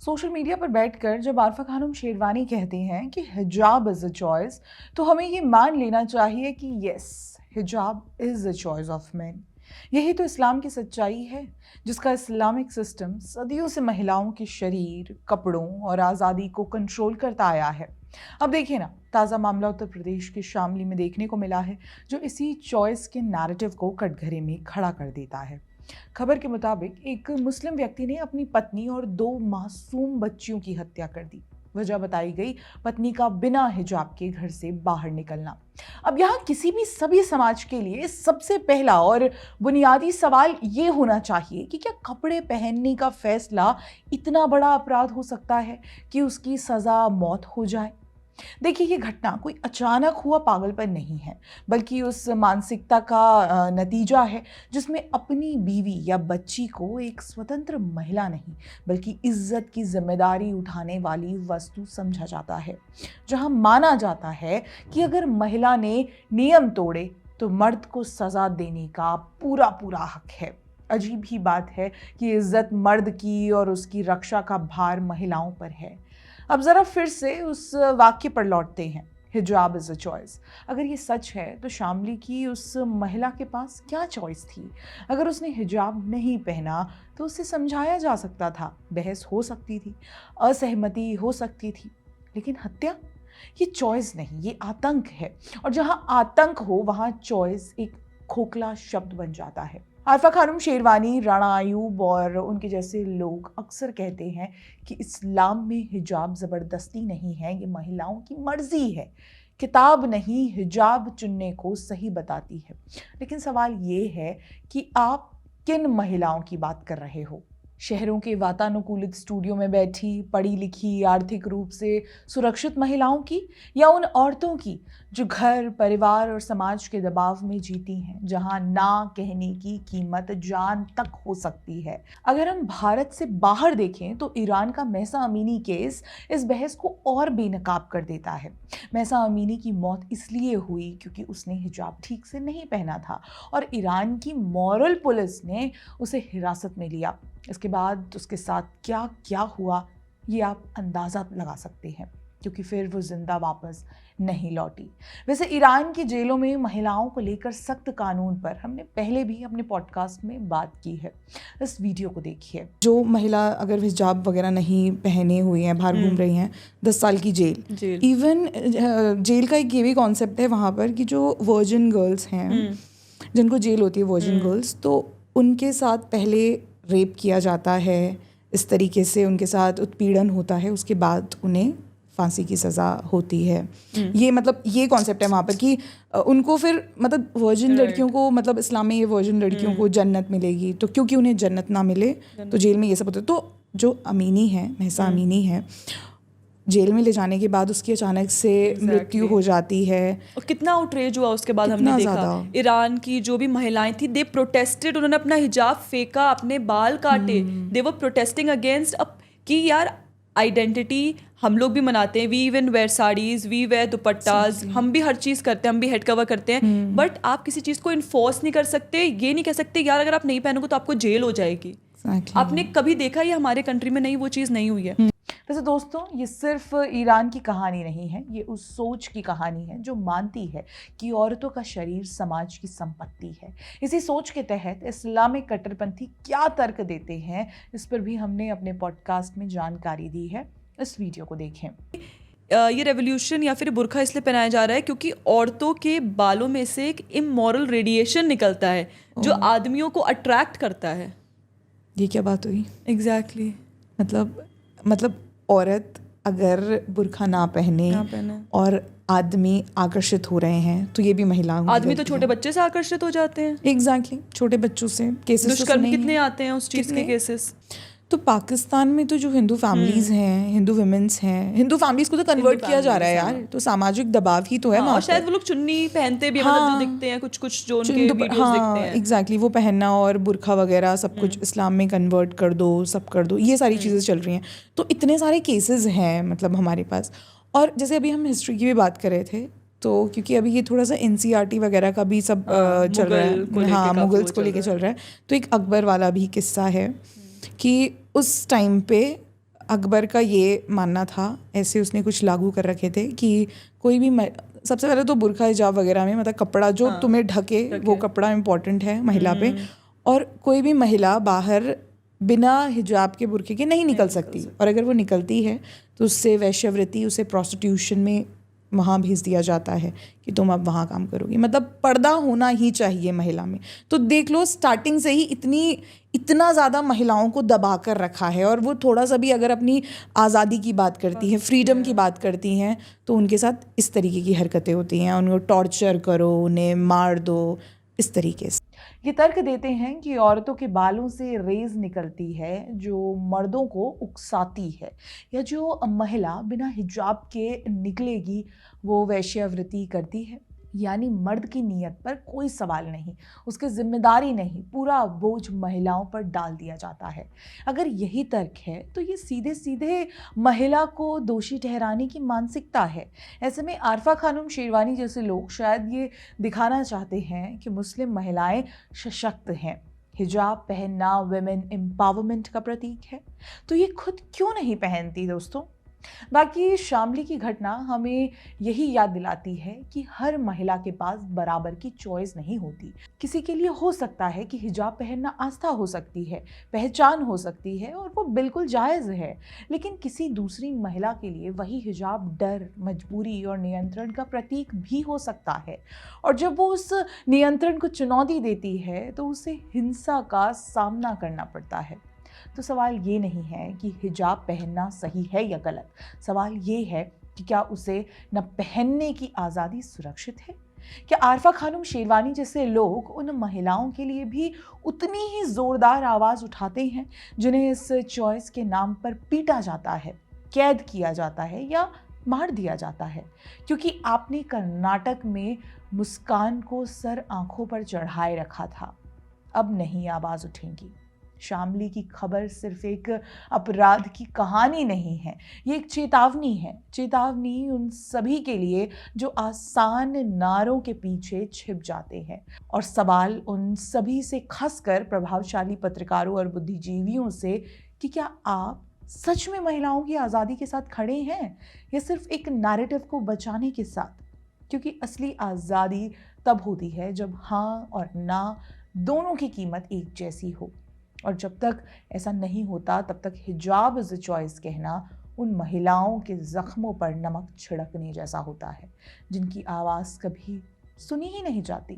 Social media पर बैठकर जब आरफा खानम शेरवानी कहती हैं कि हिजाब इज़ अ चॉइस, तो हमें ये मान लेना चाहिए कि यस, हिजाब is a choice of man. यही तो इस्लाम की सच्चाई है, जिसका इस्लामिक सिस्टम सदियों से महिलाओं के शरीर, कपड़ों और आज़ादी को कंट्रोल करता आया है। अब देखिए ना, ताज़ा मामला उत्तर प्रदेश के शामली में देखने को मिला है, जो इसी चॉइस के नैरेटिव को कटघरे में खड़ा कर देता है। खबर के मुताबिक एक मुस्लिम व्यक्ति ने अपनी पत्नी और 2 मासूम बच्चियों की हत्या कर दी। वजह बताई गई पत्नी का बिना हिजाब के घर से बाहर निकलना। अब यहाँ किसी भी सभी समाज के लिए सबसे पहला और बुनियादी सवाल ये होना चाहिए कि क्या कपड़े पहनने का फैसला इतना बड़ा अपराध हो सकता है कि उसकी सजा मौत हो जाए। देखिए, ये घटना कोई अचानक हुआ पागलपन नहीं है, बल्कि उस मानसिकता का नतीजा है जिसमें अपनी बीवी या बच्ची को एक स्वतंत्र महिला नहीं, बल्कि इज्जत की जिम्मेदारी उठाने वाली वस्तु समझा जाता है। जहां माना जाता है कि अगर महिला ने नियम तोड़े तो मर्द को सजा देने का पूरा पूरा हक है। अजीब ही बात है कि इज्जत मर्द की और उसकी रक्षा का भार महिलाओं पर है। अब ज़रा फिर से उस वाक्य पर लौटते हैं, हिजाब इज़ अ चॉइस। अगर ये सच है तो शामली की उस महिला के पास क्या चॉइस थी? अगर उसने हिजाब नहीं पहना तो उसे समझाया जा सकता था, बहस हो सकती थी, असहमति हो सकती थी, लेकिन हत्या? ये चॉइस नहीं, ये आतंक है। और जहाँ आतंक हो वहाँ चॉइस एक खोखला शब्द बन जाता है। आरफा खानम शेरवानी, राणा आयूब और उनके जैसे लोग अक्सर कहते हैं कि इस्लाम में हिजाब ज़बरदस्ती नहीं है, ये महिलाओं की मर्जी है। किताब नहीं, हिजाब चुनने को सही बताती है। लेकिन सवाल ये है कि आप किन महिलाओं की बात कर रहे हो? शहरों के वातानुकूलित स्टूडियो में बैठी, पढ़ी लिखी, आर्थिक रूप से सुरक्षित महिलाओं की, या उन औरतों की जो घर, परिवार और समाज के दबाव में जीती हैं, जहां ना कहने की कीमत जान तक हो सकती है? अगर हम भारत से बाहर देखें तो ईरान का महसा अमीनी केस इस बहस को और बेनकाब कर देता है। महसा अमीनी की मौत इसलिए हुई क्योंकि उसने हिजाब ठीक से नहीं पहना था और ईरान की मॉरल पुलिस ने उसे हिरासत में लिया। इसके बाद उसके साथ क्या क्या हुआ ये आप अंदाज़ा लगा सकते हैं, क्योंकि फिर वो जिंदा वापस नहीं लौटी। वैसे ईरान की जेलों में महिलाओं को लेकर सख्त कानून पर हमने पहले भी अपने पॉडकास्ट में बात की है, इस वीडियो को देखिए। जो महिला अगर हिजाब वगैरह नहीं पहने हुई हैं, बाहर घूम रही हैं, 10 साल की जेल। इवन जेल का एक ये भी कॉन्सेप्ट है वहाँ पर कि जो वर्जिन गर्ल्स हैं, जिनको जेल होती है वर्जिन गर्ल्स, तो उनके साथ पहले रेप किया जाता है, इस तरीके से उनके साथ उत्पीड़न होता है, उसके बाद उन्हें फांसी की सज़ा होती है। ये मतलब ये कॉन्सेप्ट है वहाँ पर कि उनको फिर मतलब वर्जिन लड़कियों को, मतलब इस्लाम में ये वर्जिन लड़कियों को जन्नत मिलेगी, तो क्योंकि उन्हें जन्नत ना मिले तो जेल में ये सब होता है। तो जो अमीनी है, महसा अमीनी है, जेल में ले जाने के बाद उसकी अचानक से मृत्यु हो जाती है। और कितना आउटरेज हुआ उसके बाद, हमने देखा ईरान की जो भी महिलाएं थी, दे प्रोटेस्टेड, उन्होंने अपना हिजाब फेंका, अपने बाल काटे, दे वर प्रोटेस्टिंग अगेंस्ट अब कि यार आइडेंटिटी हम लोग भी मनाते हैं, we even wear saris, we wear dupattas, हम भी हर चीज़ करते हैं, हम भी हेड कवर करते हैं, बट आप किसी चीज़ को इन्फोर्स नहीं कर सकते। ये नहीं कह सकते यार अगर आप नहीं पहनोगे तो आपको जेल हो जाएगी। आपने कभी देखा ये हमारे कंट्री में नहीं, वो चीज़ नहीं हुई है। वैसे दोस्तों, ये सिर्फ ईरान की कहानी नहीं है, ये उस सोच की कहानी है जो मानती है कि औरतों का शरीर समाज की संपत्ति है। इसी सोच के तहत इस्लामिक कट्टरपंथी क्या तर्क देते हैं, इस पर भी हमने अपने पॉडकास्ट में जानकारी दी है, इस वीडियो को देखें। ये रेवोल्यूशन या फिर बुर्खा इसलिए पहनाया जा रहा है क्योंकि औरतों के बालों में से एक इमोरल रेडिएशन निकलता है जो आदमियों को अट्रैक्ट करता है। ये क्या बात हुई? एग्जैक्टली मतलब औरत अगर बुर्खा ना पहने और आदमी आकर्षित हो रहे हैं तो ये भी महिलाओं, आदमी तो छोटे बच्चे से आकर्षित हो जाते हैं। एग्जैक्टली, छोटे बच्चों से केसेस दुष्कर्म कितने आते हैं उस चीज़ के केसेस। तो पाकिस्तान में तो जो हिंदू फैमिलीज हैं, हिंदू वुमेन्स हैं, हिंदू फैमिलीज को तो कन्वर्ट किया जा रहा है यार, तो सामाजिक दबाव ही तो है। और शायद वो लोग चुन्नी पहनते भी, मतलब जो दिखते हैं कुछ कुछ जो उनके वीडियोस दिखते हैं, एग्जैक्टली वो पहनना और बुर्खा वगैरह सब कुछ इस्लाम में कन्वर्ट कर दो, सब कर दो, ये सारी चीज़ें चल रही हैं। तो इतने सारे केसेस हैं मतलब हमारे पास। और जैसे अभी हम हिस्ट्री की भी बात कर रहे थे, तो क्योंकि अभी ये थोड़ा सा NCERT वगैरह का भी सब चल रहा है, हाँ मुगल्स को लेके चल रहा है, तो एक अकबर वाला भी किस्सा है कि उस टाइम पे अकबर का ये मानना था, ऐसे उसने कुछ लागू कर रखे थे कि कोई भी सबसे पहले तो बुर्का हिजाब वगैरह में मतलब कपड़ा जो तुम्हें ढके वो कपड़ा इम्पोर्टेंट है महिला पे, और कोई भी महिला बाहर बिना हिजाब के बुर्के के नहीं निकल सकती, और अगर वो निकलती है तो उससे वैश्यवृत्ति, उसे प्रोस्टिट्यूशन में वहाँ भेज दिया जाता है कि तुम अब वहाँ काम करोगी। मतलब पर्दा होना ही चाहिए महिला में। तो देख लो स्टार्टिंग से ही इतना ज़्यादा महिलाओं को दबा कर रखा है, और वो थोड़ा सा भी अगर अपनी आज़ादी की बात करती हैं, फ्रीडम की बात करती हैं, तो उनके साथ इस तरीके की हरकतें होती हैं, उनको टॉर्चर करो, उन्हें मार दो, इस तरीके से। ये तर्क देते हैं कि औरतों के बालों से रेज निकलती है जो मर्दों को उकसाती है, या जो महिला बिना हिजाब के निकलेगी वो वैश्यावृत्ति करती है। यानी मर्द की नीयत पर कोई सवाल नहीं, उसकी जिम्मेदारी नहीं, पूरा बोझ महिलाओं पर डाल दिया जाता है। अगर यही तर्क है तो ये सीधे सीधे महिला को दोषी ठहराने की मानसिकता है। ऐसे में आरफा खानम शेरवानी जैसे लोग शायद ये दिखाना चाहते हैं कि मुस्लिम महिलाएं सशक्त हैं, हिजाब पहनना वुमेन एम्पावरमेंट का प्रतीक है, तो ये खुद क्यों नहीं पहनती दोस्तों। बाकी शामली की घटना हमें यही याद दिलाती है कि हर महिला के पास बराबर की चॉइस नहीं होती। किसी के लिए हो सकता है कि हिजाब पहनना आस्था हो सकती है, पहचान हो सकती है, और वो बिल्कुल जायज़ है, लेकिन किसी दूसरी महिला के लिए वही हिजाब डर, मजबूरी और नियंत्रण का प्रतीक भी हो सकता है, और जब वो उस नियंत्रण को चुनौती देती है तो उसे हिंसा का सामना करना पड़ता है। तो सवाल ये नहीं है कि हिजाब पहनना सही है या गलत, सवाल ये है कि क्या उसे न पहनने की आज़ादी सुरक्षित है। क्या आरफा खानम शेरवानी जैसे लोग उन महिलाओं के लिए भी उतनी ही ज़ोरदार आवाज़ उठाते हैं जिन्हें इस चॉइस के नाम पर पीटा जाता है, कैद किया जाता है या मार दिया जाता है, क्योंकि आपने कर्नाटक में मुस्कान को सर आंखों पर चढ़ाए रखा था। अब नहीं आवाज़ उठेंगी। शामली की खबर सिर्फ एक अपराध की कहानी नहीं है, ये एक चेतावनी है, चेतावनी उन सभी के लिए जो आसान नारों के पीछे छिप जाते हैं। और सवाल उन सभी से, खासकर प्रभावशाली पत्रकारों और बुद्धिजीवियों से, कि क्या आप सच में महिलाओं की आज़ादी के साथ खड़े हैं या सिर्फ एक नैरेटिव को बचाने के साथ। क्योंकि असली आज़ादी तब होती है जब हाँ और ना दोनों की कीमत एक जैसी हो, और जब तक ऐसा नहीं होता तब तक हिजाब इज़ अ चॉइस कहना उन महिलाओं के ज़ख्मों पर नमक छिड़कने जैसा होता है जिनकी आवाज़ कभी सुनी ही नहीं जाती।